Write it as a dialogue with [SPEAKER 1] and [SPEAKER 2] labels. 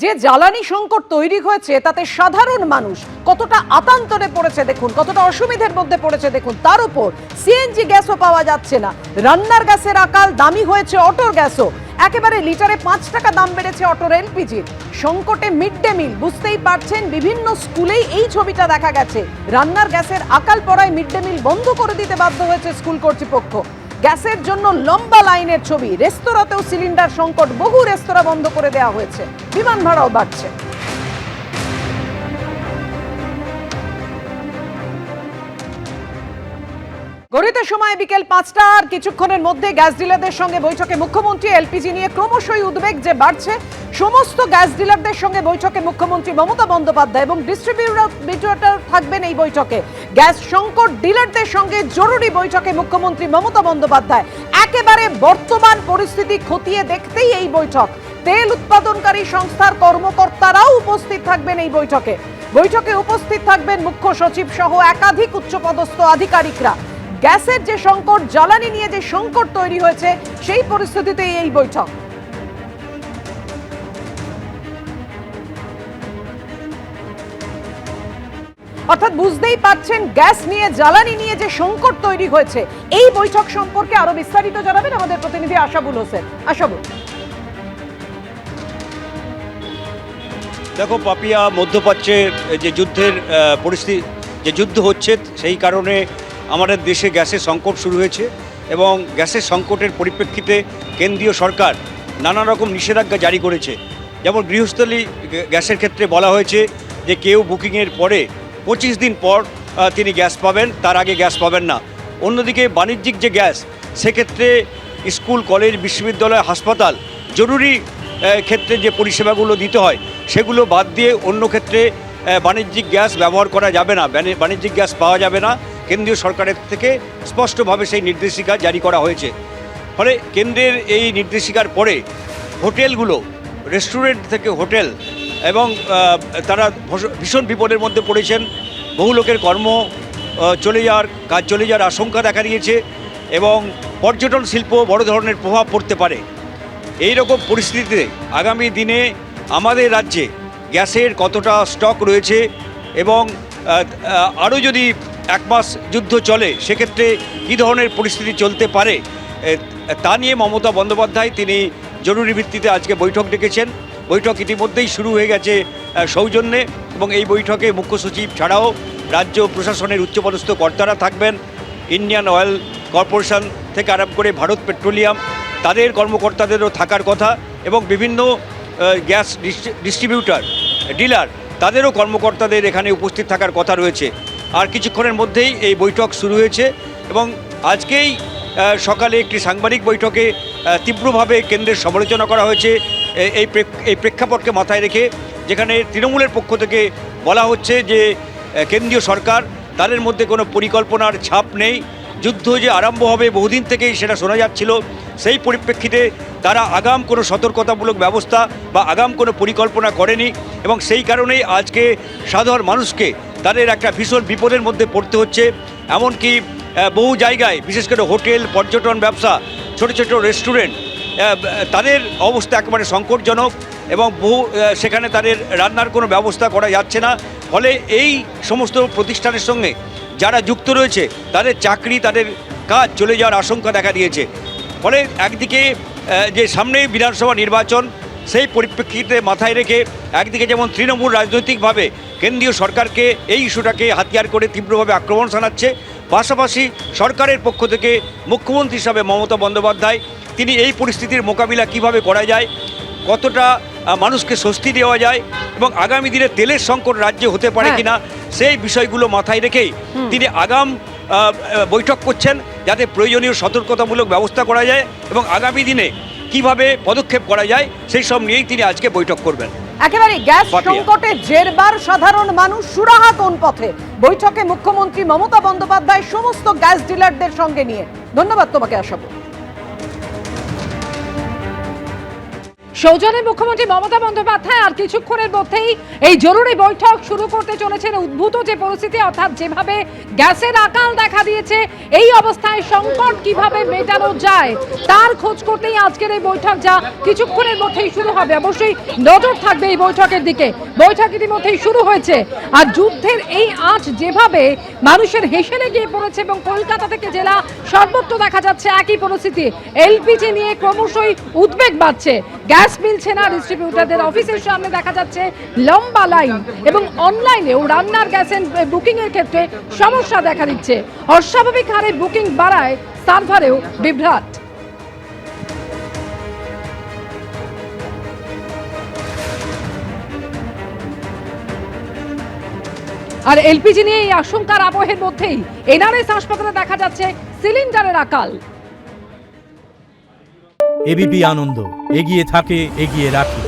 [SPEAKER 1] যে জ্বালানি সংকট তৈরি হয়েছে তাতে সাধারণ মানুষ কতটা আতান্তরে পড়েছে দেখুন, কতটা অসুবিধার মধ্যে পড়েছে দেখুন। তার উপর সিএনজি গ্যাসও পাওয়া যাচ্ছে না, রান্নার গ্যাসের আকাল, দামি হয়েছে অটোর গ্যাসও, একেবারে লিটারে 5 টাকা দাম বেড়েছে অটোর এলপিজির। সংকটে মিড ডে মিল, বুঝতেই পারছেন বিভিন্ন স্কুলেই এই ছবিটা দেখা গেছে। রান্নার গ্যাসের আকাল পড়ায় মিড ডে মিল বন্ধ করে দিতে বাধ্য হয়েছে স্কুল কর্তৃপক্ষ। গ্যাসের জন্য লম্বা লাইনের ছবি, রেস্তোরাঁতেও সিলিন্ডার সংকট, বহু রেস্তোরাঁ বন্ধ করে দেওয়া হয়েছে, বিমান ভাড়াও বাড়ছে। ঘড়িতে সময় বিকেল 5টা, আর কিছুক্ষণের মধ্যে গ্যাস ডিলারদের সঙ্গে বৈঠকে মুখ্যমন্ত্রী। এলপিজি নিয়ে ক্রমশই উদ্বেগ যে বাড়ছে, সমস্ত গ্যাস ডিলারদের সঙ্গে বৈঠকে মুখ্যমন্ত্রী মমতা বন্দ্যোপাধ্যায় এবং ডিস্ট্রিবিউটর থাকবেন এই বৈঠকে। গ্যাস সংকট ডিলারদের সঙ্গে জরুরি বৈঠকে মুখ্যমন্ত্রী মমতা বন্দ্যোপাধ্যায়। একেবারে বর্তমান পরিস্থিতি খতিয়ে দেখতেই এই বৈঠক। তেল উৎপাদনকারী সংস্থার কর্মকর্তারাও উপস্থিত থাকবেন এই বৈঠকে। বৈঠকে উপস্থিত থাকবেন মুখ্য সচিব সহ একাধিক উচ্চপদস্থ আধিকারিকরা। গ্যাসের যে সংকট, জ্বালানি নিয়ে যে সংকট তৈরি হয়েছে, সেই পরিস্থিতিতেই এই বৈঠক। অর্থাৎ বুঝতেই পারছেন গ্যাস নিয়ে, জ্বালানি নিয়ে যে সংকট তৈরি হয়েছে। এই বৈঠক সম্পর্কে আরো বিস্তারিত জানাবেন আমাদের প্রতিনিধি আশাবুল হোসেন। আশাবুল,
[SPEAKER 2] দেখো পাপিয়া, মধ্যপ্রাচ্যে যে যুদ্ধের পরিস্থিতি, যে যুদ্ধ হচ্ছে সেই কারণে আমাদের দেশে গ্যাসের সংকট শুরু হয়েছে এবং গ্যাসের সংকটের পরিপ্রেক্ষিতে কেন্দ্রীয় সরকার নানা রকম নিষেধাজ্ঞা জারি করেছে। যেমন গৃহস্থলী গ্যাসের ক্ষেত্রে বলা হয়েছে যে কেউ বুকিংয়ের পরে 25 দিন পর তিনি গ্যাস পাবেন, তার আগে গ্যাস পাবেন না। অন্যদিকে বাণিজ্যিক যে গ্যাস, সেক্ষেত্রে স্কুল, কলেজ, বিশ্ববিদ্যালয়, হাসপাতাল, জরুরি ক্ষেত্রে যে পরিষেবাগুলো দিতে হয় সেগুলো বাদ দিয়ে অন্য ক্ষেত্রে বাণিজ্যিক গ্যাস ব্যবহার করা যাবে না, বাণিজ্যিক গ্যাস পাওয়া যাবে না। কেন্দ্রীয় সরকারের থেকে স্পষ্টভাবে সেই নির্দেশিকা জারি করা হয়েছে। ফলে কেন্দ্রের এই নির্দেশিকার পরে হোটেলগুলো, রেস্টুরেন্ট থেকে হোটেল, এবং তারা ভীষণ বিপদের মধ্যে পড়েছেন। বহু লোকের কাজ চলে যাওয়ার আশঙ্কা দেখা দিয়েছে এবং পর্যটন শিল্প বড় ধরনের প্রভাব পড়তে পারে। এই রকম পরিস্থিতিতে আগামী দিনে আমাদের রাজ্যে গ্যাসের কতটা স্টক রয়েছে এবং আরও যদি 1 মাস যুদ্ধ চলে সেক্ষেত্রে কী ধরনের পরিস্থিতি চলতে পারে, তা নিয়ে মমতা বন্দ্যোপাধ্যায় তিনি জরুরি ভিত্তিতে আজকে বৈঠক ডেকেছেন। বৈঠক ইতিমধ্যেই শুরু হয়ে গেছে সৌজন্যে, এবং এই বৈঠকে মুখ্য সচিব ছাড়াও রাজ্য প্রশাসনের উচ্চপদস্থ কর্তারা থাকবেন। ইন্ডিয়ান অয়েল কর্পোরেশন থেকে আরম্ভ করে ভারত পেট্রোলিয়াম, তাদের কর্মকর্তাদেরও থাকার কথা, এবং বিভিন্ন গ্যাস ডিস্ট্রিবিউটর, ডিলার, তাদেরও কর্মকর্তাদের এখানে উপস্থিত থাকার কথা রয়েছে। আর কিছুক্ষণের মধ্যেই এই বৈঠক শুরু হয়েছে এবং আজকেই সকালে একটি সাংবাদিক বৈঠকে তীব্রভাবে কেন্দ্রের সমালোচনা করা হয়েছে এই প্রেক্ষাপটকে মাথায় রেখে, যেখানে তৃণমূলের পক্ষ থেকে বলা হচ্ছে যে কেন্দ্রীয় সরকার, তাদের মধ্যে কোনো পরিকল্পনার ছাপ নেই। যুদ্ধ যে আরম্ভ হবে বহুদিন থেকেই সেটা শোনা যাচ্ছিল, সেই পরিপ্রেক্ষিতে তারা আগাম কোনো সতর্কতামূলক ব্যবস্থা বা আগাম কোনো পরিকল্পনা করেনি, এবং সেই কারণেই আজকে সাধারণ মানুষকে তাদের একটা ভীষণ বিপদের মধ্যে পড়তে হচ্ছে। এমনকি বহু জায়গায়, বিশেষ করে হোটেল, পর্যটন ব্যবসা, ছোট ছোট রেস্টুরেন্ট, তাদের অবস্থা একেবারে সংকটজনক এবং সেখানে তাদের রান্নার কোনো ব্যবস্থা করা যাচ্ছে না। ফলে এই সমস্ত প্রতিষ্ঠানের সঙ্গে যারা যুক্ত রয়েছে তাদের চাকরি, তাদের কাজ চলে যাওয়ার আশঙ্কা দেখা দিয়েছে। ফলে একদিকে যে সামনেই বিধানসভা নির্বাচন, সেই পরিপ্রেক্ষিতে মাথায় রেখে একদিকে যেমন তৃণমূল রাজনৈতিকভাবে কেন্দ্রীয় সরকারকে এই ইস্যুটাকে হাতিয়ার করে তীব্রভাবে আক্রমণ শানাচ্ছে, পাশাপাশি সরকারের পক্ষ থেকে মুখ্যমন্ত্রী হিসাবে মমতা বন্দ্যোপাধ্যায় তিনি এই পরিস্থিতির মোকাবিলা কিভাবে করা যায়, কতটা মানুষকে স্বস্তি দেওয়া যায়, এবং আগামী দিনে তেলের সংকট রাজ্যে হতে পারে কিনা, সেই বিষয়গুলো মাথায় রেখেই তিনি আগাম বৈঠক করছেন, যাতে প্রয়োজনীয় সতর্কতামূলক ব্যবস্থা করা যায় এবং আগামী দিনে কিভাবে পদক্ষেপ করা যায় সেই সব নিয়েই তিনি আজকে বৈঠক করবেন।
[SPEAKER 1] একেবারে গ্যাস সংকটে জেরবার সাধারণ মানুষ সুরাহা কোন পথে, বৈঠকে মুখ্যমন্ত্রী মমতা বন্দ্যোপাধ্যায় সমস্ত গ্যাস ডিলারদের সঙ্গে নিয়ে। ধন্যবাদ তোমাকে আশাবুল। সৌজন্যে মুখ্যমন্ত্রী মমতা বন্দ্যোপাধ্যায় আর কিছুক্ষণের মধ্যেই এই জরুরি বৈঠক শুরু করতে চলেছেন। উদ্ভূত যে পরিস্থিতি, অর্থাৎ যেভাবে গ্যাসের আকাল দেখা দিয়েছে, এই অবস্থায় সংকট কিভাবে মেটানো যায় তার খোঁজ করতেই আজকের এই বৈঠক, যা কিছুক্ষণের মধ্যেই শুরু হবে। অবশ্যই নজর থাকবে এই বৈঠকের দিকে। বৈঠক ইতিমধ্যেই শুরু হয়েছে। আর যুদ্ধের এই আঁচ যেভাবে মানুষের হেসেলে গিয়ে পড়েছে এবং কলকাতা থেকে জেলা সর্বত্র দেখা যাচ্ছে একই পরিস্থিতি। এলপিজি নিয়ে ক্রমশই উদ্বেগ বাড়ছে। গ্যাস মিলছে না, ডিস্ট্রিবিউটারদের অফিসের সামনে দেখা যাচ্ছে লম্বা লাইন এবং অনলাইনেও রান্নার গ্যাসের বুকিং এর ক্ষেত্রে সমস্যা দেখা দিচ্ছে। অস্বাভাবিক হারে বুকিং বাড়ায় সার্ভারেও বিভ্রাট। আর এলপিজি নিয়ে এই আশঙ্কার আবহের মধ্যেই এনআরএস হাসপাতালে দেখা যাচ্ছে সিলিন্ডারের আকাল।
[SPEAKER 3] এবিপি আনন্দ, এগিয়ে থাকে, এগিয়ে রাখে।